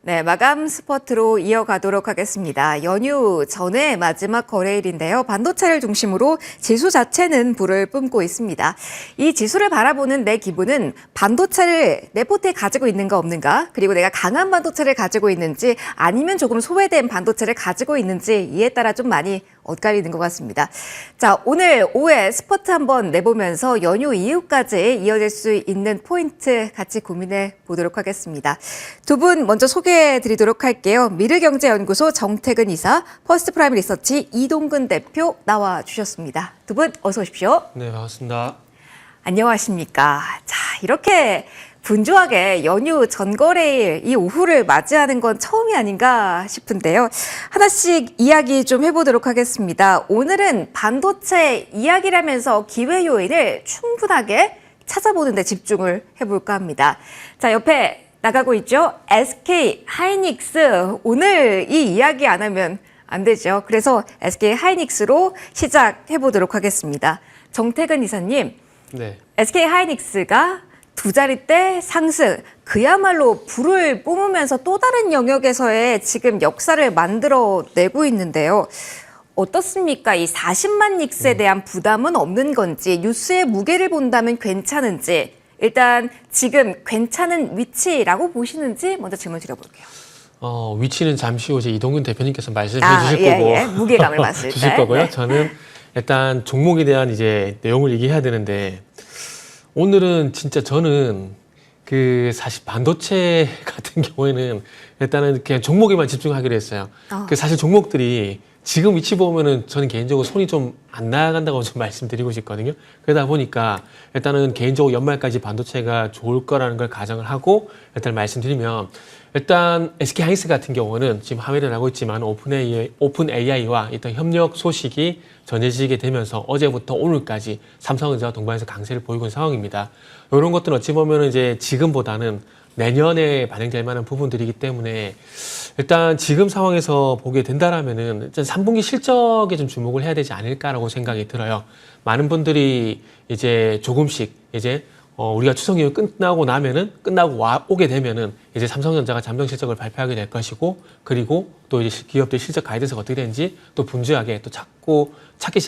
네, 마감 스퍼트로 이어가도록 하겠습니다. 연휴 전에 마지막 거래일인데요. 반도체를 중심으로 지수 자체는 불을 뿜고 있습니다. 이 지수를 바라보는 내 기분은 반도체를 내 포트에 가지고 있는가 없는가, 그리고 내가 강한 반도체를 가지고 있는지 아니면 조금 소외된 반도체를 가지고 있는지 이에 따라 좀 많이 엇갈리는 것 같습니다. 자, 오늘 오후에 스퍼트 한번 내보면서 연휴 이후까지 이어질 수 있는 포인트 같이 고민해 보도록 하겠습니다. 두 분 먼저 소개해 드리도록 할게요. 미르경제연구소 정태근 이사, 퍼스트프라임 리서치 이동근 대표 나와 주셨습니다. 두 분 어서 오십시오. 네, 반갑습니다. 안녕하십니까. 자, 이렇게 분주하게 연휴 전거래일 이 오후를 맞이하는 건 처음이 아닌가 싶은데요. 하나씩 이야기 좀 해보도록 하겠습니다. 오늘은 반도체 이야기라면서 기회 요인을 충분하게 찾아보는 데 집중을 해볼까 합니다. 자, 옆에 나가고 있죠. SK 하이닉스. 오늘 이 이야기 안 하면 안 되죠. 그래서 SK 하이닉스로 시작해보도록 하겠습니다. 정태근 이사님. 네. SK 하이닉스가 두 자릿대 상승, 그야말로 불을 뿜으면서 또 다른 영역에서의 지금 역사를 만들어내고 있는데요. 어떻습니까? 이 40만 닉스에 대한 부담은 없는 건지, 뉴스의 무게를 본다면 괜찮은지, 일단 지금 괜찮은 위치라고 보시는지 먼저 질문 드려볼게요. 위치는 잠시 후 이제 이동근 대표님께서 말씀해 주실 예, 거고. 예. 무게감을 봤을 때. 주실 거고요. 네. 저는 일단 종목에 대한 이제 내용을 얘기해야 되는데, 오늘은 진짜 저는 사실 반도체 같은 경우에는 일단은 그냥 종목에만 집중하기로 했어요. 사실 종목들이 지금 위치 보면은 저는 개인적으로 손이 좀 안 나간다고 좀 말씀드리고 싶거든요. 그러다 보니까 일단은 개인적으로 연말까지 반도체가 좋을 거라는 걸 가정을 하고 일단 말씀드리면, 일단 SK 하이닉스 같은 경우는 지금 화면에 나오고 있지만 오픈 AI와 일단 협력 소식이 전해지게 되면서 어제부터 오늘까지 삼성전자와 동반해서 강세를 보이고 있는 상황입니다. 이런 것들은 어찌 보면 이제 지금보다는 내년에 반영될 만한 부분들이기 때문에 일단 지금 상황에서 보게 된다라면은 일단 3분기 실적에 좀 주목을 해야 되지 않을까라고 생각이 들어요. 많은 분들이 이제 조금씩 이제 우리가 추석 연휴 끝나고 오게 되면은 이제 삼성전자가 잠정 실적을 발표하게 될 것이고, 그리고 또 이제 기업들 실적 가이드가 어떻게 되는지 또 분주하게 또 찾기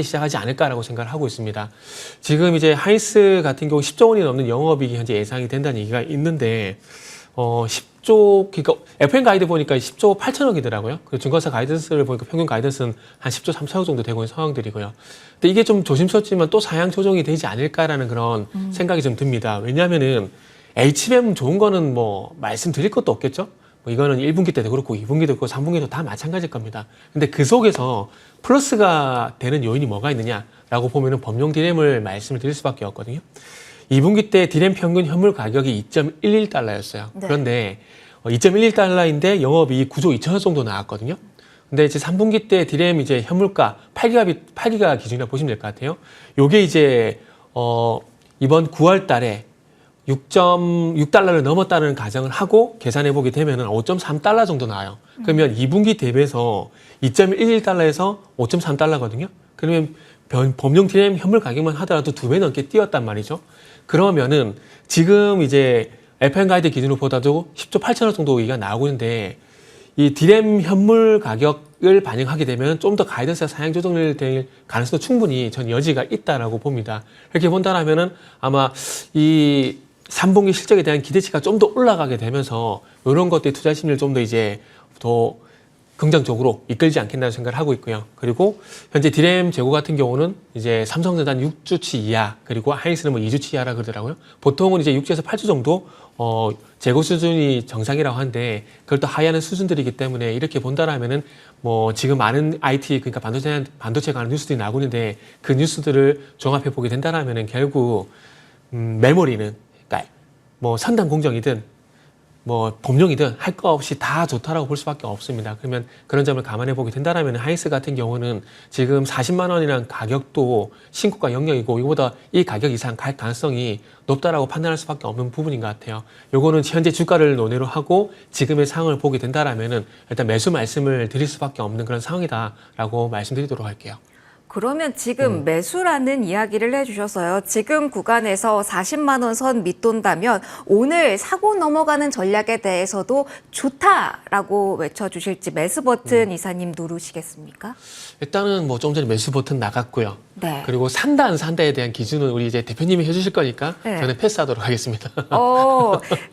시작하지 않을까라고 생각을 하고 있습니다. 지금 이제 하이닉스 같은 경우 10조 원이 넘는 영업이익이 현재 예상이 된다는 얘기가 있는데, 10조, 그러니까 FM 가이드 보니까 10조 8천억이더라고요. 그리고 증권사 가이던스를 보니까 평균 가이던스는 한 10조 3천억 정도 되고 있는 상황들이고요. 근데 이게 좀 조심스럽지만 또 상향 조정이 되지 않을까라는 그런 생각이 좀 듭니다. 왜냐하면은 HBM 좋은 거는 뭐 말씀드릴 것도 없겠죠? 뭐 이거는 1분기 때도 그렇고 2분기도 그렇고 3분기도 다 마찬가지일 겁니다. 근데 그 속에서 플러스가 되는 요인이 뭐가 있느냐라고 보면은 범용 디램을 말씀을 드릴 수밖에 없거든요. 2분기 때 디램 평균 현물 가격이 2.11달러였어요. 네. 그런데 2.11달러인데 영업이익 9조 2천억 정도 나왔거든요. 근데 이제 3분기 때 디램 이제 현물가 8기가 기준이라 보시면 될 것 같아요. 요게 이제 이번 9월 달에 6.6달러를 넘었다는 가정을 하고 계산해 보게 되면은 5.3달러 정도 나와요. 그러면 2분기 대비해서 2.11달러에서 5.3달러거든요. 그러면 범용 디램 현물 가격만 하더라도 2배 넘게 뛰었단 말이죠. 그러면은 지금 이제 FM 가이드 기준으로 보다도 10조 8천억 정도 얘기가 나오고 있는데, 이 디램 현물 가격을 반영하게 되면 좀 더 가이던스가 상향 조정될 가능성도 충분히 전 여지가 있다라고 봅니다. 이렇게 본다라면은 아마 이 3분기 실적에 대한 기대치가 좀 더 올라가게 되면서 이런 것들이 투자 심리를 좀 더 이제 더 긍정적으로 이끌지 않겠나 생각을 하고 있고요. 그리고 현재 디램 재고 같은 경우는 이제 삼성전자는 6주치 이하, 그리고 하이닉스는 뭐 2주치 이하라 그러더라고요. 보통은 이제 6주에서 8주 정도 재고 수준이 정상이라고 하는데, 그걸 또 하회하는 수준들이기 때문에 이렇게 본다라면은 뭐 지금 많은 IT, 그러니까 반도체에 관한 뉴스들이 나오고 있는데, 그 뉴스들을 종합해 보게 된다라면은 결국 메모리는, 그러니까 뭐 선단 공정이든 뭐 범용이든 할 거 없이 다 좋다라고 볼 수밖에 없습니다. 그러면 그런 점을 감안해 보게 된다면 하이닉스 같은 경우는 지금 40만 원이라는 가격도 신고가 영역이고, 이거보다 이 가격 이상 갈 가능성이 높다라고 판단할 수밖에 없는 부분인 것 같아요. 요거는 현재 주가를 논외로 하고 지금의 상황을 보게 된다면은 일단 매수 말씀을 드릴 수밖에 없는 그런 상황이다라고 말씀드리도록 할게요. 그러면 지금 매수라는 이야기를 해주셔서요. 지금 구간에서 40만 원 선 밑돈다면 오늘 사고 넘어가는 전략에 대해서도 좋다라고 외쳐주실지 매수 버튼 이사님 누르시겠습니까? 일단은 뭐 좀 전에 매수 버튼 나갔고요. 네. 그리고 산다 안 산다에 대한 기준은 우리 이제 대표님이 해주실 거니까 네. 저는 패스하도록 하겠습니다.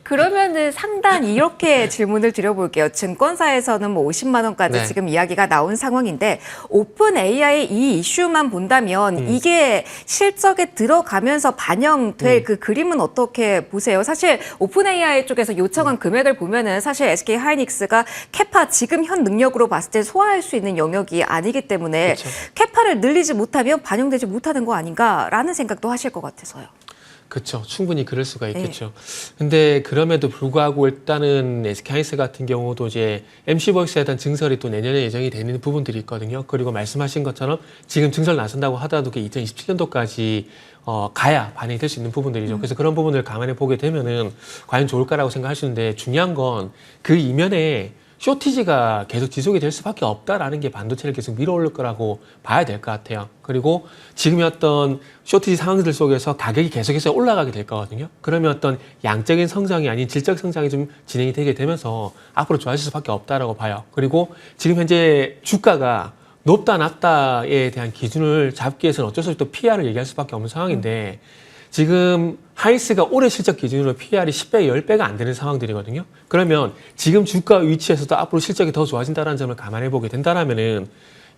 그러면은 상단 이렇게 질문을 드려볼게요. 증권사에서는 뭐 50만 원까지 네. 지금 이야기가 나온 상황인데 오픈 AI 이 이슈만 본다면 이게 실적에 들어가면서 반영될 그 그림은 어떻게 보세요? 사실 오픈 AI 쪽에서 요청한 금액을 보면은 사실 SK 하이닉스가 캐파 지금 현 능력으로 봤을 때 소화할 수 있는 영역이 아니기 때문에 그렇죠. 캐파를 늘리지 못하면 반영되지 못하는 거 아닌가라는 생각도 하실 것 같아서요. 그렇죠. 충분히 그럴 수가 있겠죠. 근데 그럼에도 불구하고 일단은 SK하이닉스 같은 경우도 이제 MC버스에 대한 증설이 또 내년에 예정이 되는 부분들이 있거든요. 그리고 말씀하신 것처럼 지금 증설 나선다고 하더라도 그 2027년도까지 가야 반영이 될 수 있는 부분들이죠. 그래서 그런 부분을 감안해 보게 되면은 과연 좋을까라고 생각할 수 있는데 중요한 건 그 이면에 쇼티지가 계속 지속이 될 수밖에 없다라는 게 반도체를 계속 밀어올릴 거라고 봐야 될 것 같아요. 그리고 지금의 어떤 쇼티지 상황들 속에서 가격이 계속해서 올라가게 될 거거든요. 그러면 어떤 양적인 성장이 아닌 질적 성장이 좀 진행이 되게 되면서 앞으로 좋아질 수밖에 없다라고 봐요. 그리고 지금 현재 주가가 높다 낮다에 대한 기준을 잡기 위해서는 어쩔 수 없이 또 PR을 얘기할 수밖에 없는 상황인데 지금 하이닉스가 올해 실적 기준으로 PR이 10배, 10배가 안 되는 상황들이거든요. 그러면 지금 주가 위치에서도 앞으로 실적이 더 좋아진다는 점을 감안해 보게 된다면은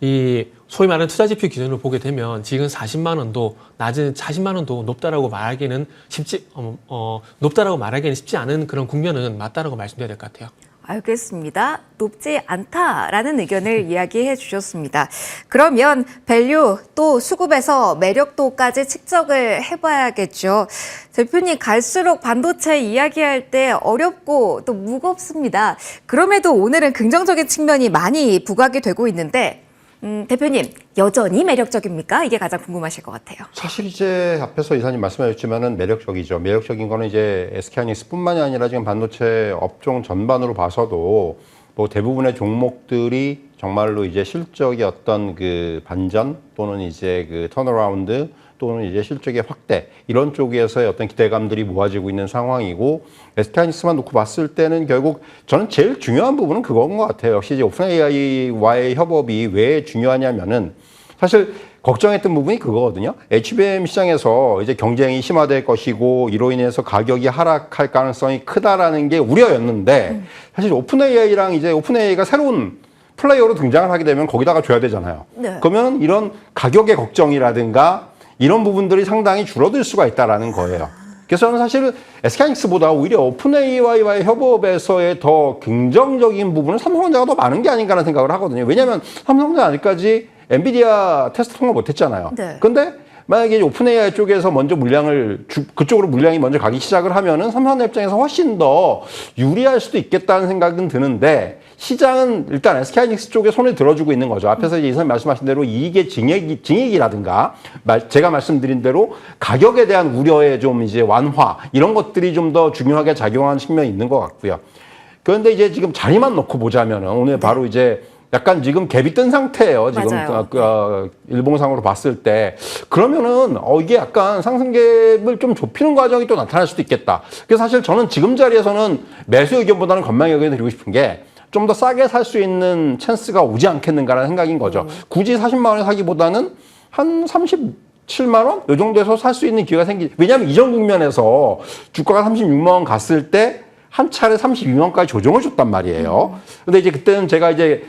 이 소위 말하는 투자 지표 기준으로 보게 되면 지금 40만 원도 낮은 40만 원도 높다라고 말하기는 쉽지 않은 그런 국면은 맞다라고 말씀드려야 될 것 같아요. 알겠습니다. 높지 않다라는 의견을 이야기해 주셨습니다. 그러면 밸류 또 수급에서 매력도까지 측정을 해봐야겠죠. 대표님 갈수록 반도체 이야기할 때 어렵고 또 무겁습니다. 그럼에도 오늘은 긍정적인 측면이 많이 부각이 되고 있는데 대표님 여전히 매력적입니까? 이게 가장 궁금하실 것 같아요. 사실 이제 앞에서 이사님 말씀하셨지만은 매력적이죠. 매력적인 거는 이제 SK하이닉스뿐만이 아니라 지금 반도체 업종 전반으로 봐서도 뭐 대부분의 종목들이 정말로 이제 실적의 어떤 그 반전 또는 이제 그 턴어라운드 또는 이제 실적의 확대 이런 쪽에서의 어떤 기대감들이 모아지고 있는 상황이고 SK하이닉스만 놓고 봤을 때는 결국 저는 제일 중요한 부분은 그건 것 같아요. 역시 이제 오픈 AI와의 협업이 왜 중요하냐면은 사실 걱정했던 부분이 그거거든요. HBM 시장에서 이제 경쟁이 심화될 것이고 이로 인해서 가격이 하락할 가능성이 크다라는 게 우려였는데 사실 오픈 AI랑 이제 오픈 AI가 새로운 플레이어로 등장을 하게 되면 거기다가 줘야 되잖아요. 네. 그러면 이런 가격의 걱정이라든가 이런 부분들이 상당히 줄어들 수가 있다라는 거예요. 그래서 저는 사실 SK하이닉스보다 오히려 오픈 AI와의 협업에서의 더 긍정적인 부분은 삼성전자가 더 많은 게 아닌가라는 생각을 하거든요. 왜냐하면 삼성전자 아직까지 엔비디아 테스트 통과 못했잖아요. 네. 근데 만약에 오픈 AI 쪽에서 먼저 그쪽으로 물량이 먼저 가기 시작을 하면은 삼성전자 입장에서 훨씬 더 유리할 수도 있겠다는 생각은 드는데 시장은 일단 SK하이닉스 쪽에 손을 들어주고 있는 거죠. 앞에서 이제 이사님 말씀하신 대로 이익의 증액이라든가 제가 말씀드린 대로 가격에 대한 우려의 좀 이제 완화 이런 것들이 좀 더 중요하게 작용하는 측면이 있는 것 같고요. 그런데 이제 지금 자리만 놓고 보자면은 오늘 바로 이제 약간 지금 갭이 뜬 상태예요. 지금 일봉상으로 봤을 때 그러면은 이게 약간 상승갭을 좀 좁히는 과정이 또 나타날 수도 있겠다. 그래서 사실 저는 지금 자리에서는 매수 의견보다는 전망 의견을 드리고 싶은 게 좀 더 싸게 살 수 있는 찬스가 오지 않겠는가라는 생각인 거죠. 굳이 40만 원에 사기보다는 한 37만 원? 이 정도에서 살 수 있는 기회가 왜냐하면 이전 국면에서 주가가 36만 원 갔을 때 한 차례 32만 원까지 조정을 줬단 말이에요. 근데 이제 그때는 제가 이제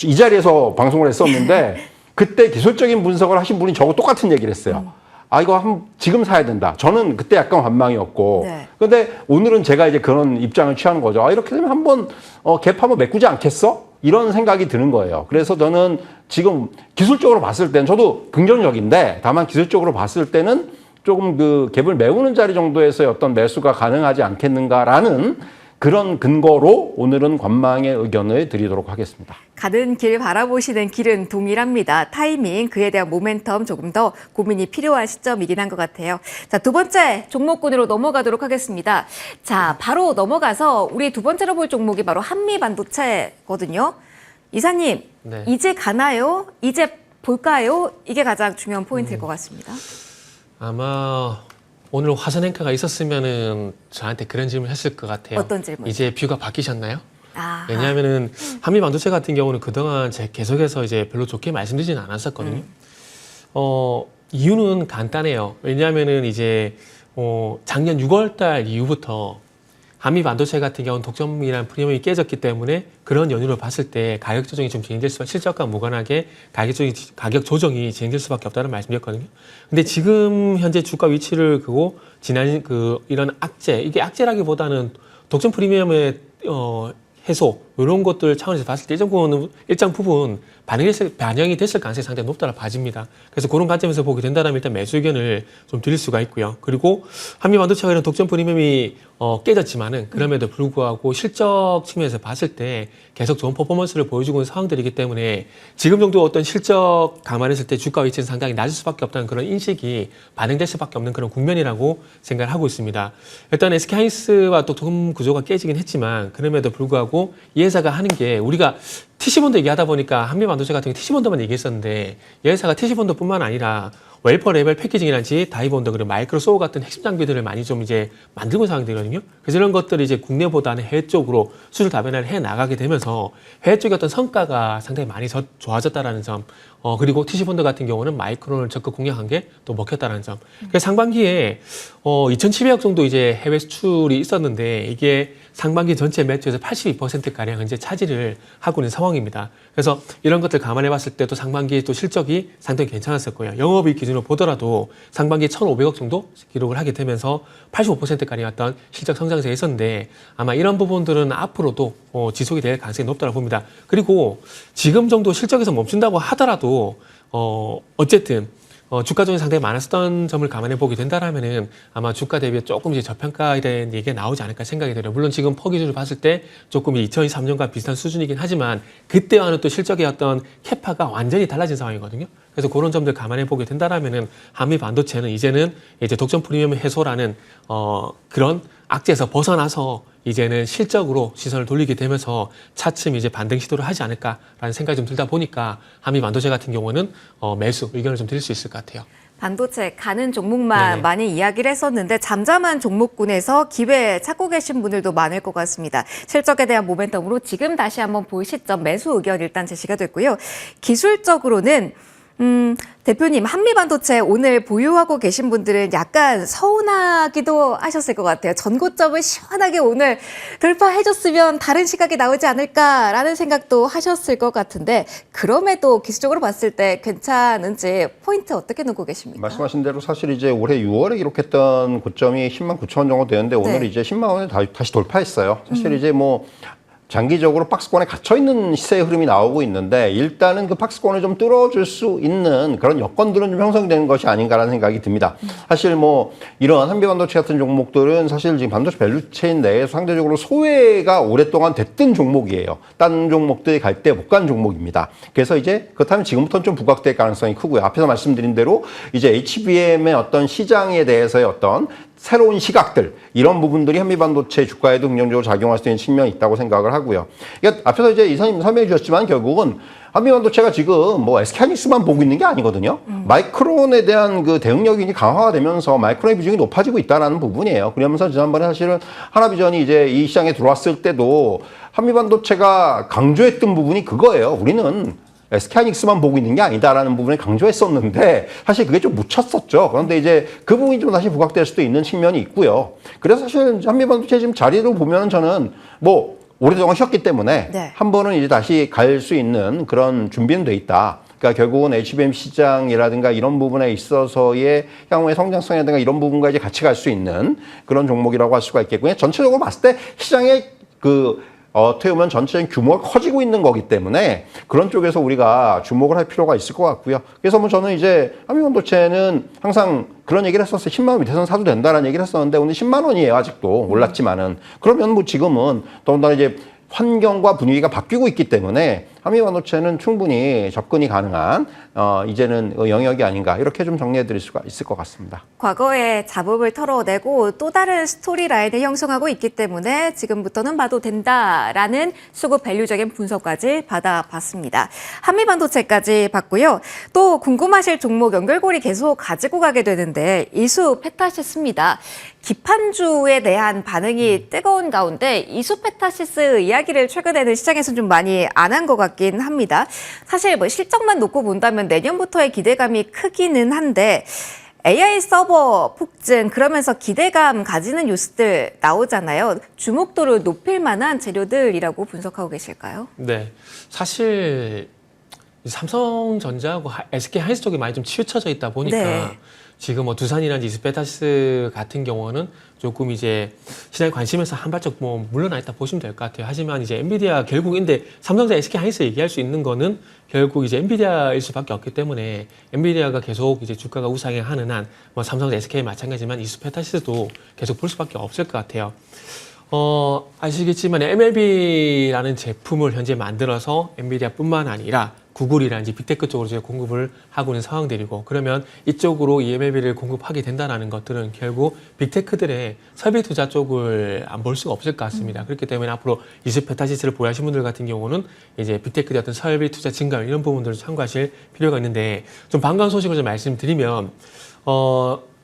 이 자리에서 방송을 했었는데 그때 기술적인 분석을 하신 분이 저하고 똑같은 얘기를 했어요. 이거 지금 사야 된다. 저는 그때 약간 관망이었고. 네. 근데 오늘은 제가 이제 그런 입장을 취하는 거죠. 이렇게 되면 한번 갭 한번 메꾸지 않겠어? 이런 생각이 드는 거예요. 그래서 저는 지금 기술적으로 봤을 때는 저도 긍정적인데 다만 기술적으로 봤을 때는 조금 그 갭을 메우는 자리 정도에서의 어떤 매수가 가능하지 않겠는가라는 그런 근거로 오늘은 관망의 의견을 드리도록 하겠습니다. 가는 길 바라보시는 길은 동일합니다. 타이밍, 그에 대한 모멘텀 조금 더 고민이 필요한 시점이긴 한 것 같아요. 자, 두 번째 종목군으로 넘어가도록 하겠습니다. 자, 바로 넘어가서 우리 두 번째로 볼 종목이 바로 한미반도체거든요. 이사님, 네. 이제 가나요? 이제 볼까요? 이게 가장 중요한 포인트일 것 같습니다. 아마 오늘 화산 행사가 있었으면은 저한테 그런 질문을 했을 것 같아요. 어떤 질문? 이제 뷰가 바뀌셨나요? 아, 왜냐하면은 한미 반도체 같은 경우는 그동안 계속해서 이제 별로 좋게 말씀드리지는 않았었거든요. 이유는 간단해요. 왜냐하면은 이제 작년 6월달 이후부터 한미 반도체 같은 경우는 독점이라는 프리미엄이 깨졌기 때문에 그런 연유를 봤을 때 가격 조정이 좀 진행될 수밖에, 실적과 무관하게 가격 조정이 진행될 수밖에 없다는 말씀드렸거든요. 근데 지금 현재 주가 위치를 그고 지난 이런 악재, 이게 악재라기보다는 독점 프리미엄의 해소 이런 것들 차원에서 봤을 때 일정 부분 반영이 됐을 가능성이 상당히 높다고 봐집니다. 그래서 그런 관점에서 보게 된다면 일단 매수 의견을 좀 드릴 수가 있고요. 그리고 한미 반도체가 이런 독점 프리미엄이 깨졌지만은 그럼에도 불구하고 실적 측면에서 봤을 때 계속 좋은 퍼포먼스를 보여주고 있는 상황들이기 때문에 지금 정도 어떤 실적 감안했을 때 주가 위치는 상당히 낮을 수밖에 없다는 그런 인식이 반영될 수밖에 없는 그런 국면이라고 생각을 하고 있습니다. 일단 SK하이닉스와 또 독점 구조가 깨지긴 했지만 그럼에도 불구하고 이 회사가 하는 게, 우리가 TC본드 얘기하다 보니까 한미 반도체 같은 경우 TC본드만 얘기했었는데 이 회사가 TC본드뿐만 아니라 웰퍼 레벨 패키징이라든지 다이본드 그리고 마이크로소우 같은 핵심 장비들을 많이 좀 이제 만들고 있는 상황들이거든요. 그래서 이런 것들이 이제 국내보다는 해외 쪽으로 수출 다변화를 해 나가게 되면서 해외 쪽의 어떤 성과가 상당히 많이 좋아졌다라는 점, 그리고 TC본드 같은 경우는 마이크론을 적극 공략한 게 또 먹혔다는 점. 그래서 상반기에 2,700억 정도 이제 해외 수출이 있었는데 이게 상반기 전체 매출에서 82%가량 이제 차지를 하고 있는 상황입니다. 그래서 이런 것들 감안해 봤을 때도 상반기 또 실적이 상당히 괜찮았었고요. 영업이익 기준으로 보더라도 상반기에 1,500억 정도 기록을 하게 되면서 85%가량 어떤 실적 성장세가 있었는데 아마 이런 부분들은 앞으로도 지속이 될 가능성이 높다고 봅니다. 그리고 지금 정도 실적에서 멈춘다고 하더라도 어쨌든 주가 조정이 상당히 많았었던 점을 감안해 보게 된다라면은 아마 주가 대비 조금 이제 저평가에 대한 얘기가 나오지 않을까 생각이 들어요. 물론 지금 퍼 기준을 봤을 때 조금 2023년과 비슷한 수준이긴 하지만 그때와는 또 실적의 어떤 캐파가 완전히 달라진 상황이거든요. 그래서 그런 점들 감안해 보게 된다라면은 한미 반도체는 이제는 이제 독점 프리미엄 해소라는 그런 악재에서 벗어나서 이제는 실적으로 시선을 돌리게 되면서 차츰 이제 반등 시도를 하지 않을까라는 생각이 좀 들다 보니까 한미 반도체 같은 경우는 매수 의견을 좀 드릴 수 있을 것 같아요. 반도체 가는 종목만 네네. 많이 이야기를 했었는데 잠잠한 종목군에서 기회 찾고 계신 분들도 많을 것 같습니다. 실적에 대한 모멘텀으로 지금 다시 한번 볼 시점 매수 의견 일단 제시가 됐고요. 기술적으로는 대표님, 한미반도체 오늘 보유하고 계신 분들은 약간 서운하기도 하셨을 것 같아요. 전고점을 시원하게 오늘 돌파해줬으면 다른 시각이 나오지 않을까라는 생각도 하셨을 것 같은데 그럼에도 기술적으로 봤을 때 괜찮은지 포인트 어떻게 놓고 계십니까? 말씀하신 대로 사실 이제 올해 6월에 기록했던 고점이 10만 9천 원 정도 되는데 오늘 네. 이제 10만 원을 다시 돌파했어요. 사실 이제 뭐 장기적으로 박스권에 갇혀있는 시세의 흐름이 나오고 있는데 일단은 그 박스권을 좀 뚫어줄 수 있는 그런 여건들은 좀 형성되는 것이 아닌가라는 생각이 듭니다. 사실 뭐 이런 한미반도체 같은 종목들은 사실 지금 반도체 밸류체인 내에서 상대적으로 소외가 오랫동안 됐던 종목이에요. 다른 종목들이 갈 때 못 간 종목입니다. 그래서 이제 그렇다면 지금부터는 좀 부각될 가능성이 크고요. 앞에서 말씀드린 대로 이제 HBM의 어떤 시장에 대해서의 어떤 새로운 시각들, 이런 부분들이 한미반도체 주가에도 긍정적으로 작용할 수 있는 측면이 있다고 생각을 하고요. 그러니까 앞에서 이제 이사님 설명해 주셨지만 결국은 한미반도체가 지금 뭐 SK하이닉스만 보고 있는 게 아니거든요. 마이크론에 대한 그 대응력이 강화가 되면서 마이크론의 비중이 높아지고 있다는 부분이에요. 그러면서 지난번에 사실은 하나비전이 이제 이 시장에 들어왔을 때도 한미반도체가 강조했던 부분이 그거예요. 우리는 SK하이닉스만 보고 있는 게 아니다라는 부분을 강조했었는데 사실 그게 좀 묻혔었죠. 그런데 이제 그 부분이 좀 다시 부각될 수도 있는 측면이 있고요. 그래서 사실 한미반도체 지금 자리를 보면 저는 뭐 오랫동안 쉬었기 때문에 네. 한 번은 이제 다시 갈 수 있는 그런 준비는 돼 있다. 그러니까 결국은 HBM 시장이라든가 이런 부분에 있어서의 향후의 성장성이라든가 이런 부분과 이제 같이 갈 수 있는 그런 종목이라고 할 수가 있겠고요. 전체적으로 봤을 때 시장의 어떻게 보면 전체적인 규모가 커지고 있는 거기 때문에 그런 쪽에서 우리가 주목을 할 필요가 있을 것 같고요. 그래서 뭐 저는 이제 한미반도체는 항상 그런 얘기를 했었어요. 10만 원 밑에서는 사도 된다라는 얘기를 했었는데 오늘 10만 원이에요. 아직도 올랐지만은. 그러면 뭐 지금은 더군다나 이제 환경과 분위기가 바뀌고 있기 때문에 한미 반도체는 충분히 접근이 가능한 이제는 영역이 아닌가 이렇게 좀 정리해 드릴 수가 있을 것 같습니다. 과거의 잡음을 털어내고 또 다른 스토리 라인을 형성하고 있기 때문에 지금부터는 봐도 된다라는 수급 밸류적인 분석까지 받아봤습니다. 한미 반도체까지 봤고요. 또 궁금하실 종목 연결고리 계속 가지고 가게 되는데 이수페타시스입니다. 기판주에 대한 반응이 뜨거운 가운데 이수페타시스 이야기를 최근에는 시장에서 좀 많이 안 한 것 같긴 합니다. 사실 뭐 실적만 놓고 본다면 내년부터의 기대감이 크기는 한데 AI 서버 폭증 그러면서 기대감 가지는 뉴스들 나오잖아요. 주목도를 높일 만한 재료들이라고 분석하고 계실까요? 네, 사실 삼성전자하고 SK 하이닉스 쪽이 많이 좀 치우쳐져 있다 보니까 네. 지금 뭐 두산이라든지 이스페타시스 같은 경우는 조금 이제 시장의 관심에서 한 발짝 뭐 물러나 있다 보시면 될 것 같아요. 하지만 이제 엔비디아 결국 근데 삼성전자 SK 하이닉스 얘기할 수 있는 거는 결국 이제 엔비디아일 수밖에 없기 때문에 엔비디아가 계속 이제 주가가 우상향하는 한 뭐 삼성전자 SK 마찬가지지만 이스페타시스도 계속 볼 수밖에 없을 것 같아요. 아시겠지만 MLB라는 제품을 현재 만들어서 엔비디아뿐만 아니라 구글이라든지 빅테크 쪽으로 이제 공급을 하고 있는 상황들이고 그러면 이쪽으로 이 MLB를 공급하게 된다는 것들은 결국 빅테크들의 설비 투자 쪽을 안 볼 수가 없을 것 같습니다. 그렇기 때문에 앞으로 이스페타시스를 보유하신 분들 같은 경우는 이제 빅테크의 어떤 설비 투자 증가 이런 부분들을 참고하실 필요가 있는데 좀 반가운 소식을 좀 말씀드리면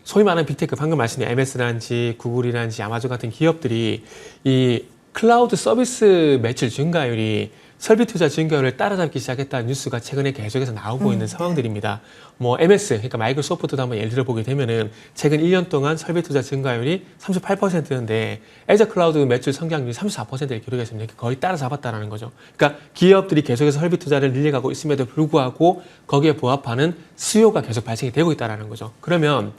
소위 말하는 빅테크 방금 말씀드린 MS라든지 구글이라든지 아마존 같은 기업들이 이 클라우드 서비스 매출 증가율이 설비 투자 증가율을 따라잡기 시작했다는 뉴스가 최근에 계속해서 나오고 있는 상황들입니다. 뭐 MS, 그러니까 마이크로소프트도 한번 예를 들어 보게 되면은 최근 1년 동안 설비 투자 증가율이 38%인데 애저 클라우드 매출 성장률이 34%를 기록했습니다. 거의 따라잡았다라는 거죠. 그러니까 기업들이 계속해서 설비 투자를 늘려가고 있음에도 불구하고 거기에 부합하는 수요가 계속 발생이 되고 있다라는 거죠. 그러면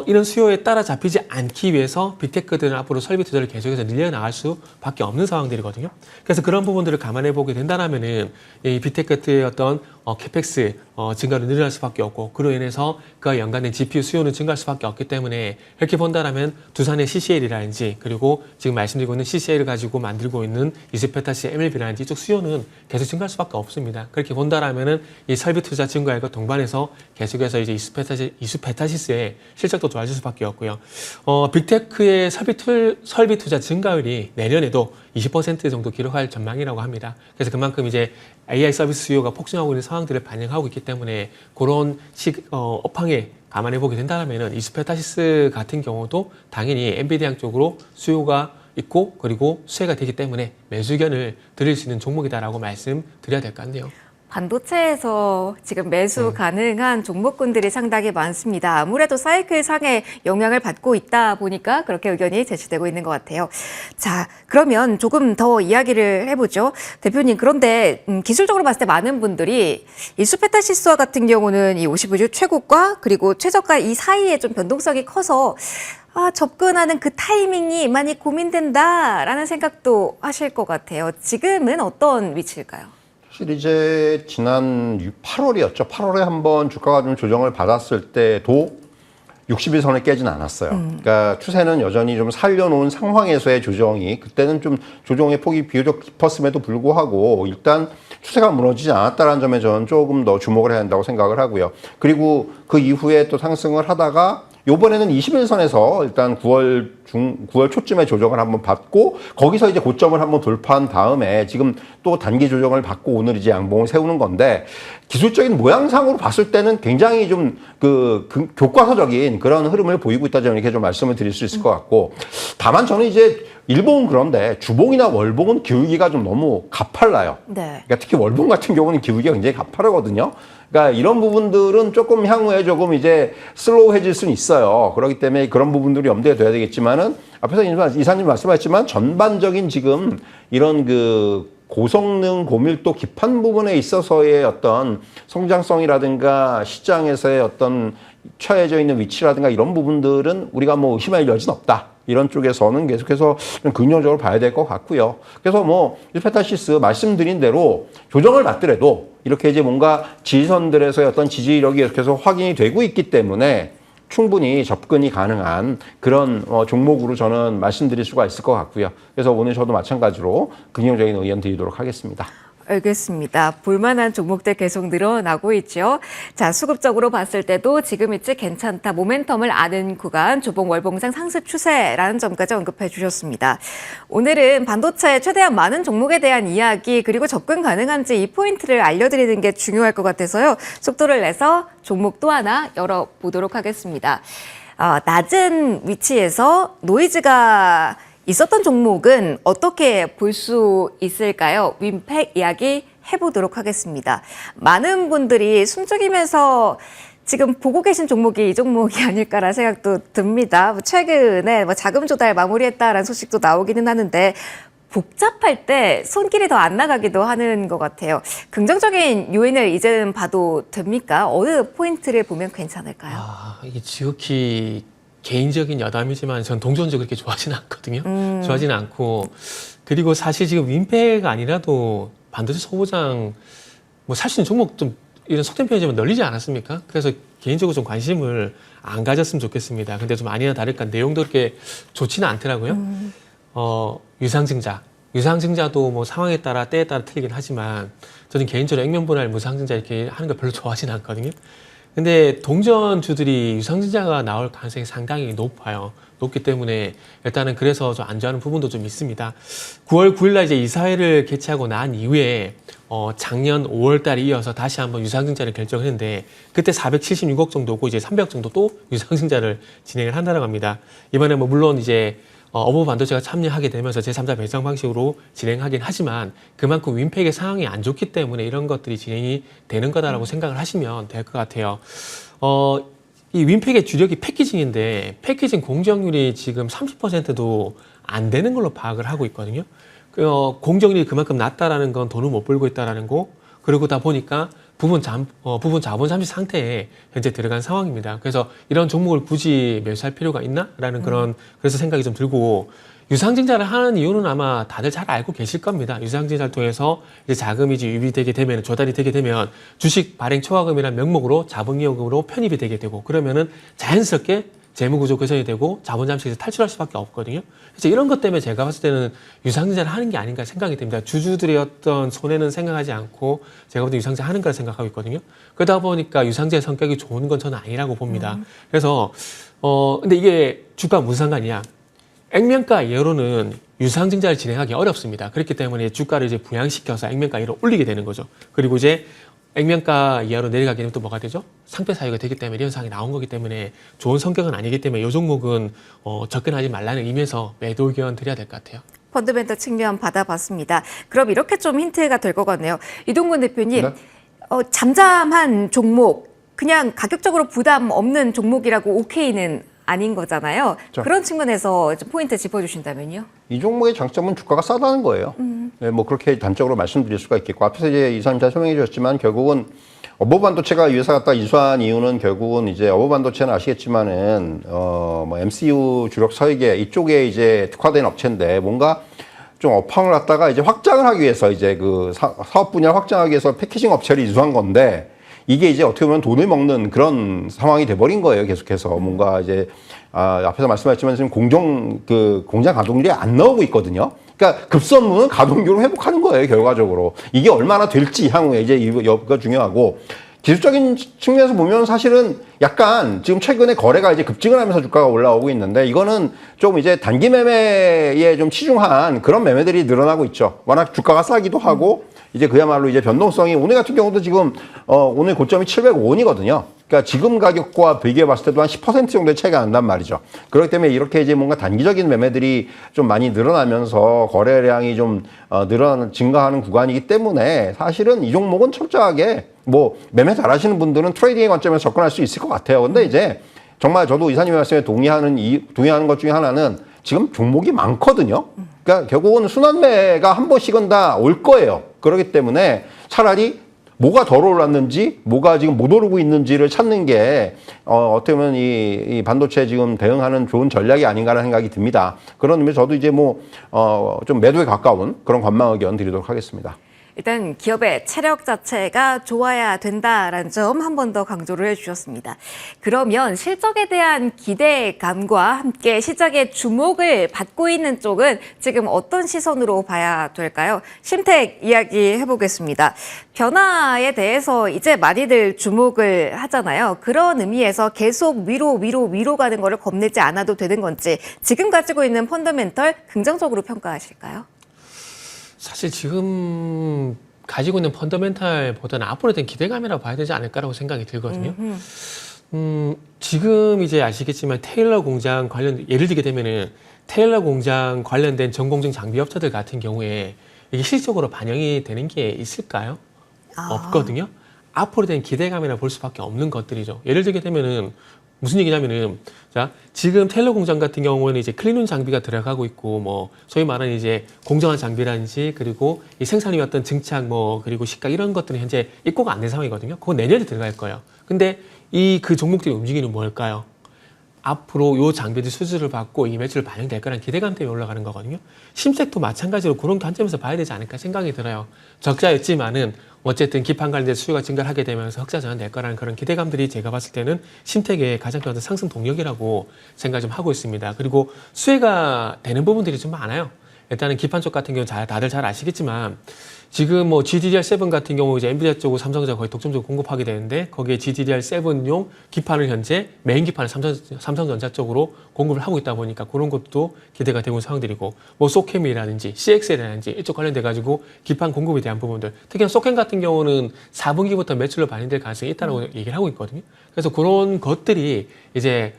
이런 수요에 따라잡히지 않기 위해서 빅테크들은 앞으로 설비 투자를 계속해서 늘려나갈 수밖에 없는 상황들이거든요. 그래서 그런 부분들을 감안해 보게 된다면은 이 빅테크의 어떤 캐펙스 증가로 늘어날 수밖에 없고 그로 인해서 그와 연관된 GPU 수요는 증가할 수밖에 없기 때문에 이렇게 본다면 두산의 CCL이라든지 그리고 지금 말씀드리고 있는 CCL을 가지고 만들고 있는 이스페타시 MLB라든지 이쪽 수요는 계속 증가할 수밖에 없습니다. 그렇게 본다면은 이 설비 투자 증가율과 동반해서 계속해서 이제 이스페타시스의 실적도 좋아질 수밖에 없고요. 빅테크의 설비 투자 증가율이 내년에도 20% 정도 기록할 전망이라고 합니다. 그래서 그만큼 이제 AI 서비스 수요가 폭증하고 있는 상황들을 반영하고 있기 때문에 그런 업황에 감안해 보게 된다면은 이스페타시스 같은 경우도 당연히 엔비디아 쪽으로 수요가 있고 그리고 수혜가 되기 때문에 매수 의견을 드릴 수 있는 종목이다라고 말씀드려야 될 것 같네요. 반도체에서 지금 매수 가능한 종목군들이 상당히 많습니다. 아무래도 사이클 상의 영향을 받고 있다 보니까 그렇게 의견이 제시되고 있는 것 같아요. 자, 그러면 조금 더 이야기를 해보죠. 대표님, 그런데 기술적으로 봤을 때 많은 분들이 이수페타시스와 같은 경우는 이 55주 최고가 그리고 최저가 이 사이에 좀 변동성이 커서 접근하는 그 타이밍이 많이 고민된다라는 생각도 하실 것 같아요. 지금은 어떤 위치일까요? 사실 이제 지난 8월이었죠. 8월에 한번 주가가 좀 조정을 받았을 때도 60일선을 깨진 않았어요. 그러니까 추세는 여전히 좀 살려놓은 상황에서의 조정이 그때는 좀 조정의 폭이 비교적 깊었음에도 불구하고 일단 추세가 무너지지 않았다는 점에 저는 조금 더 주목을 해야 한다고 생각을 하고요. 그리고 그 이후에 또 상승을 하다가 요번에는 21선에서 일단 9월 초쯤에 조정을 한번 받고 거기서 이제 고점을 한번 돌파한 다음에 지금 또 단기 조정을 받고 오늘 이제 양봉을 세우는 건데 기술적인 모양상으로 봤을 때는 굉장히 좀 교과서적인 그런 흐름을 보이고 있다 저는 이렇게 좀 말씀을 드릴 수 있을 것 같고 다만 저는 이제 일봉은 그런데 주봉이나 월봉은 기울기가 좀 너무 가팔라요. 네. 그러니까 특히 월봉 같은 경우는 기울기가 굉장히 가파르거든요. 그러니까 이런 부분들은 조금 향후에 조금 이제 슬로우해질 수는 있어요. 그렇기 때문에 그런 부분들이 염두에 둬야 되겠지만은 앞에서 이사님 말씀하셨지만 전반적인 지금 이런 고성능 고밀도 기판 부분에 있어서의 어떤 성장성이라든가 시장에서의 어떤 처해져 있는 위치라든가 이런 부분들은 우리가 뭐 의심할 여지는 없다. 이런 쪽에서는 계속해서 좀 긍정적으로 봐야 될 것 같고요. 그래서 뭐 이스페타시스 말씀드린 대로 조정을 받더라도 이렇게 이제 뭔가 지지선들에서의 어떤 지지력이 계속해서 확인이 되고 있기 때문에 충분히 접근이 가능한 그런 종목으로 저는 말씀드릴 수가 있을 것 같고요. 그래서 오늘 저도 마찬가지로 긍정적인 의견 드리도록 하겠습니다. 알겠습니다. 볼만한 종목들 계속 늘어나고 있죠. 자, 수급적으로 봤을 때도 지금이지 괜찮다. 모멘텀을 아는 구간, 조봉 월봉상 상승 추세라는 점까지 언급해 주셨습니다. 오늘은 반도체 최대한 많은 종목에 대한 이야기 그리고 접근 가능한지 이 포인트를 알려드리는 게 중요할 것 같아서요. 속도를 내서 종목 또 하나 열어보도록 하겠습니다. 낮은 위치에서 노이즈가 있었던 종목은 어떻게 볼 수 있을까요? 윈팩 이야기 해보도록 하겠습니다. 많은 분들이 숨죽이면서 지금 보고 계신 종목이 이 종목이 아닐까라는 생각도 듭니다. 최근에 자금 조달 마무리했다라는 소식도 나오기는 하는데 복잡할 때 손길이 더 안 나가기도 하는 것 같아요. 긍정적인 요인을 이제는 봐도 됩니까? 어느 포인트를 보면 괜찮을까요? 이게 지극히 개인적인 여담이지만 전 동전주 그렇게 좋아하지는 않거든요. 좋아하지는 않고 그리고 사실 지금 윈팩가 아니라도 반도체 소보장 뭐 살 수 있는 종목 좀 이런 속된 편의점은 널리지 않았습니까? 그래서 개인적으로 좀 관심을 안 가졌으면 좋겠습니다. 근데 좀 아니나 다를까 내용도 그렇게 좋지는 않더라고요. 유상증자도 뭐 상황에 따라 때에 따라 틀리긴 하지만 저는 개인적으로 액면분할 무상증자 이렇게 하는 거 별로 좋아하지는 않거든요. 근데 동전주들이 유상증자가 나올 가능성이 상당히 높아요. 높기 때문에 일단은 그래서 좀 안 좋아하는 부분도 좀 있습니다. 9월 9일날 이제 이사회를 개최하고 난 이후에 작년 5월달에 이어서 다시 한번 유상증자를 결정했는데 그때 476억 정도고 이제 300억 정도 또 유상증자를 진행을 한다고 합니다. 이번에 뭐 물론 이제 어버 반도체가 참여하게 되면서 제3자 배상 방식으로 진행하긴 하지만 그만큼 윈팩의 상황이 안 좋기 때문에 이런 것들이 진행이 되는 거다라고 생각을 하시면 될 것 같아요. 이 윈팩의 주력이 패키징인데 패키징 공정률이 지금 30%도 안 되는 걸로 파악을 하고 있거든요. 공정률이 그만큼 낮다라는 건 돈을 못 벌고 있다라는 거. 그러고 다 보니까 부분 자본 잠시 상태에 현재 들어간 상황입니다. 그래서 이런 종목을 굳이 매수할 필요가 있나라는 그래서 생각이 좀 들고 유상증자를 하는 이유는 아마 다들 잘 알고 계실 겁니다. 유상증자를 통해서 이제 자금이 이제 유입되게 되면 조달이 되게 되면 주식 발행 초과금이라는 명목으로 자본이익금으로 편입이 되게 되고 그러면은 자연스럽게 재무구조 개선이 되고 자본 잠식에서 탈출할 수밖에 없거든요. 그래서 이런 것 때문에 제가 봤을 때는 유상증자를 하는 게 아닌가 생각이 됩니다. 주주들의 어떤 손해는 생각하지 않고 제가 볼 때 유상증자 하는 거라 생각하고 있거든요. 그러다 보니까 유상증자의 성격이 좋은 건 저는 아니라고 봅니다. 그래서 근데 이게 주가 무슨 상관이냐? 액면가 이하로는 유상증자를 진행하기 어렵습니다. 그렇기 때문에 주가를 이제 부양시켜서 액면가 이하로 올리게 되는 거죠. 그리고 이제 액면가 이하로 내려가게 되면 또 뭐가 되죠? 상패 사유가 되기 때문에 이런 상황이 나온 거기 때문에 좋은 성격은 아니기 때문에 이 종목은 접근하지 말라는 의미에서 매도 의견 드려야 될 것 같아요. 펀드멘털 측면 받아봤습니다. 그럼 이렇게 좀 힌트가 될 것 같네요. 이동근 대표님, 네? 잠잠한 종목, 그냥 가격적으로 부담 없는 종목이라고 오케이는 아닌 거잖아요. 자. 그런 측면에서 좀 포인트 짚어주신다면요. 이 종목의 장점은 주가가 싸다는 거예요. 네, 뭐 그렇게 단적으로 말씀드릴 수가 있겠고 앞에서 이제 이사님 잘 설명해 주셨지만 결국은 어버 반도체가 이 회사 갖다 이수한 이유는 결국은 이제 어버 반도체는 아시겠지만은 뭐 MCU 주력 설계 이쪽에 이제 특화된 업체인데 뭔가 좀 업황을 갖다가 이제 확장을 하기 위해서 이제 그 사업 분야를 확장하기 위해서 패키징 업체를 이수한 건데 이게 이제 어떻게 보면 돈을 먹는 그런 상황이 돼버린 거예요. 계속해서 뭔가 이제 앞에서 말씀하셨지만 지금 공장 가동률이 안 나오고 있거든요. 그러니까 급선무는 가동률을 회복하는 거예요. 결과적으로 이게 얼마나 될지 향후에 이제 이거 중요하고 기술적인 측면에서 보면 사실은 약간 지금 최근에 거래가 이제 급증을 하면서 주가가 올라오고 있는데 이거는 좀 이제 단기 매매에 좀 치중한 그런 매매들이 늘어나고 있죠. 워낙 주가가 싸기도 하고 이제 그야말로 이제 변동성이 오늘 같은 경우도 지금 오늘 고점이 705원이거든요. 그러니까 지금 가격과 비교해 봤을 때도 한 10% 정도의 차이가 난단 말이죠. 그렇기 때문에 이렇게 이제 뭔가 단기적인 매매들이 좀 많이 늘어나면서 거래량이 좀 증가하는 구간이기 때문에 사실은 이 종목은 철저하게 뭐 매매 잘하시는 분들은 트레이딩의 관점에서 접근할 수 있을 것 같아요. 근데 이제 정말 저도 이사님 말씀에 동의하는 것 중에 하나는 지금 종목이 많거든요. 그러니까 결국은 순환매가 한 번씩은 다 올 거예요. 그렇기 때문에 차라리 뭐가 덜 올랐는지, 뭐가 지금 못 오르고 있는지를 찾는 게 어떻게 보면 이 반도체 지금 대응하는 좋은 전략이 아닌가라는 생각이 듭니다. 그런 의미에서 저도 이제 좀 매도에 가까운 그런 관망 의견 드리도록 하겠습니다. 일단 기업의 체력 자체가 좋아야 된다라는 점 한 번 더 강조를 해주셨습니다. 그러면 실적에 대한 기대감과 함께 시장의 주목을 받고 있는 쪽은 지금 어떤 시선으로 봐야 될까요? 심택 이야기 해보겠습니다. 변화에 대해서 이제 많이들 주목을 하잖아요. 그런 의미에서 계속 위로 가는 거를 겁내지 않아도 되는 건지 지금 가지고 있는 펀더멘털 긍정적으로 평가하실까요? 사실 지금 가지고 있는 펀더멘탈보다는 앞으로에 대한 기대감이라고 봐야 되지 않을까라고 생각이 들거든요. 지금 이제 아시겠지만 테일러 공장 관련, 예를 들게 되면은 테일러 공장 관련된 전공정 장비 업체들 같은 경우에 이게 실질적으로 반영이 되는 게 있을까요? 없거든요. 앞으로 된 기대감이라 볼 수밖에 없는 것들이죠. 예를 들게 되면은 무슨 얘기냐면은, 자, 지금 테일러 공장 같은 경우에는 이제 클린룸 장비가 들어가고 있고, 뭐, 소위 말하는 이제 공정한 장비라든지, 그리고 이 생산이 어떤 증착, 뭐, 그리고 식각 이런 것들은 현재 입고가 안 된 상황이거든요. 그거 내년에 들어갈 거예요. 근데 그 종목들이 움직이는 뭘까요? 앞으로 요 장비들 수주를 받고 이 매출을 반영될 거라는 기대감 때문에 올라가는 거거든요. 심색도 마찬가지로 그런 관점에서 봐야 되지 않을까 생각이 들어요. 적자였지만은 어쨌든 기판 관련된 수요가 증가를 하게 되면서 흑자 전환될 거라는 그런 기대감들이 제가 봤을 때는 심택의 가장 큰 상승 동력이라고 생각 좀 하고 있습니다. 그리고 수혜가 되는 부분들이 좀 많아요. 일단은 기판 쪽 같은 경우는 다들 잘 아시겠지만 지금 뭐 GDDR7 같은 경우 이제 엔비디아 쪽으로 삼성전자 거의 독점적으로 공급하게 되는데 거기에 GDDR7용 기판을 현재 메인 기판을 삼성전자 쪽으로 공급을 하고 있다 보니까 그런 것도 기대가 되고 있는 상황들이고 뭐 소캠이라든지 CXL이라든지 이쪽 관련돼 가지고 기판 공급에 대한 부분들 특히 소캠 같은 경우는 4분기부터 매출로 반영될 가능성이 있다고 얘기를 하고 있거든요. 그래서 그런 것들이 이제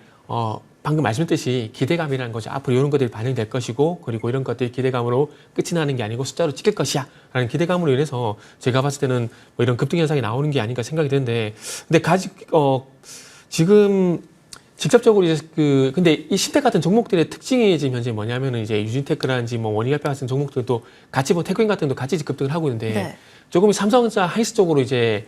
방금 말씀드렸듯이 기대감이라는 거죠. 앞으로 이런 것들이 반영될 것이고 그리고 이런 것들이 기대감으로 끝이 나는 게 아니고 숫자로 찍힐 것이야 라는 기대감으로 인해서 제가 봤을 때는 뭐 이런 급등 현상이 나오는 게 아닌가 생각이 드는데 근데 지금 직접적으로 이제 근데 이 심텍 같은 종목들의 특징이 지금 현재 뭐냐면은 이제 유진테크라든지 뭐 원익알파 같은 종목들도 같이 뭐 테크인 같은 것도 같이 급등을 하고 있는데 네. 조금 삼성전자 하이스 쪽으로 이제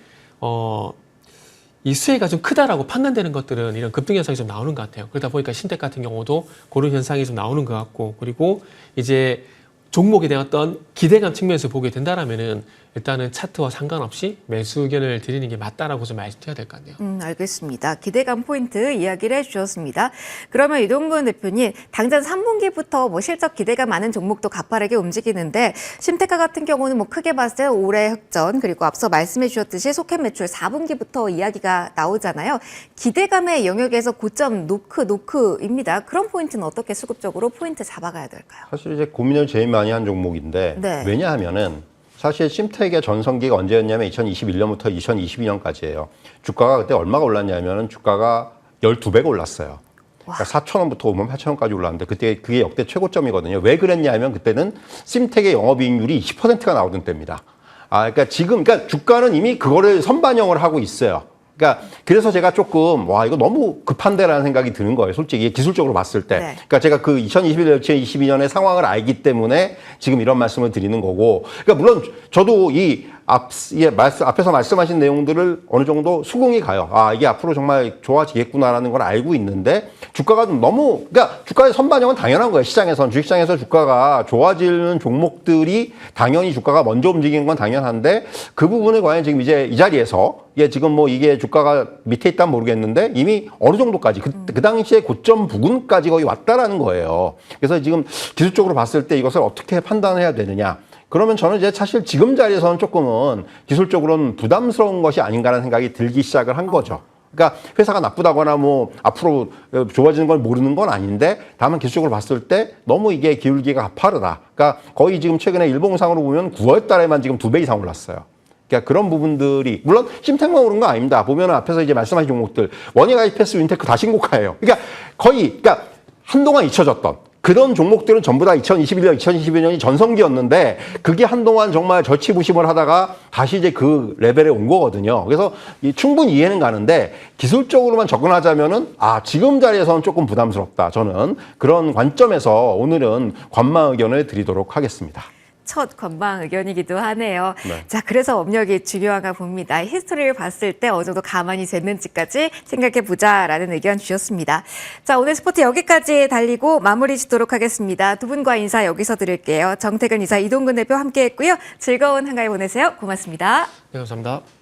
이 수혜가 좀 크다라고 판단되는 것들은 이런 급등 현상이 좀 나오는 것 같아요. 그러다 보니까 신텍 같은 경우도 그런 현상이 좀 나오는 것 같고 그리고 이제 종목에 대한 어떤 기대감 측면에서 보게 된다라면은 일단은 차트와 상관없이 매수 의견을 드리는 게 맞다라고 좀 말씀드려야 될 것 같네요. 알겠습니다. 기대감 포인트 이야기를 해주셨습니다. 그러면 이동근 대표님, 당장 3분기부터 뭐 실적 기대가 많은 종목도 가파르게 움직이는데 심테카 같은 경우는 뭐 크게 봤을 때 올해 흑전 그리고 앞서 말씀해 주셨듯이 소켓 매출 4분기부터 이야기가 나오잖아요. 기대감의 영역에서 고점 노크입니다. 그런 포인트는 어떻게 수급적으로 포인트 잡아가야 될까요? 사실 이제 고민을 제일 많이 한 종목인데 네. 왜냐하면은 사실 심텍의 전성기가 언제였냐면 2021년부터 2022년까지예요. 주가가 그때 얼마가 올랐냐면은 주가가 12배가 올랐어요. 그러니까 4,000원부터 58,000원까지 올랐는데 그때 그게 역대 최고점이거든요. 왜 그랬냐면 그때는 심텍의 영업이익률이 20%가 나오던 때입니다. 그러니까 지금 그러니까 주가는 이미 그거를 선반영을 하고 있어요. 그러니까 그래서 제가 조금 이거 너무 급한데라는 생각이 드는 거예요. 솔직히 기술적으로 봤을 때. 네. 그러니까 제가 그 2021년, 2022년의 상황을 알기 때문에 지금 이런 말씀을 드리는 거고. 그러니까 물론 저도 앞에서 말씀하신 내용들을 어느 정도 수긍이 가요. 이게 앞으로 정말 좋아지겠구나라는 걸 알고 있는데 주가가 좀 너무 그러니까 주가의 선반영은 당연한 거예요. 시장에서는 주식시장에서 주가가 좋아지는 종목들이 당연히 주가가 먼저 움직이는 건 당연한데 그 부분을 과연 지금 이제 이 자리에서 지금 뭐 이게 주가가 밑에 있다면 모르겠는데 이미 어느 정도까지 그 당시에 고점 부근까지 거의 왔다라는 거예요. 그래서 지금 기술적으로 봤을 때 이것을 어떻게 판단해야 되느냐. 그러면 저는 이제 사실 지금 자리에서는 조금은 기술적으로는 부담스러운 것이 아닌가라는 생각이 들기 시작을 한 거죠. 그러니까 회사가 나쁘다거나 뭐 앞으로 좋아지는 걸 모르는 건 아닌데 다만 기술적으로 봤을 때 너무 이게 기울기가 가파르다. 그러니까 거의 지금 최근에 일봉상으로 보면 9월 달에만 지금 2배 이상 올랐어요. 그러니까 그런 부분들이 물론 심텍만 오른 거 아닙니다. 보면은 앞에서 이제 말씀하신 종목들 원익 아이패스 윈테크 다 신고가예요. 그러니까 거의 한동안 잊혀졌던 그런 종목들은 전부 다 2021년, 2022년이 전성기였는데 그게 한동안 정말 절치부심을 하다가 다시 이제 그 레벨에 온 거거든요. 그래서 충분히 이해는 가는데 기술적으로만 접근하자면은 지금 자리에서는 조금 부담스럽다. 저는 그런 관점에서 오늘은 관망 의견을 드리도록 하겠습니다. 첫 건방 의견이기도 하네요. 네. 자, 그래서 업력이 중요한가 봅니다. 히스토리를 봤을 때 어느 정도 가만히 쟀는지까지 생각해보자라는 의견 주셨습니다. 자, 오늘 스포츠 여기까지 달리고 마무리 짓도록 하겠습니다. 두 분과 인사 여기서 드릴게요. 정태근 이사, 이동근 대표 함께했고요. 즐거운 한가위 보내세요. 고맙습니다. 네, 감사합니다.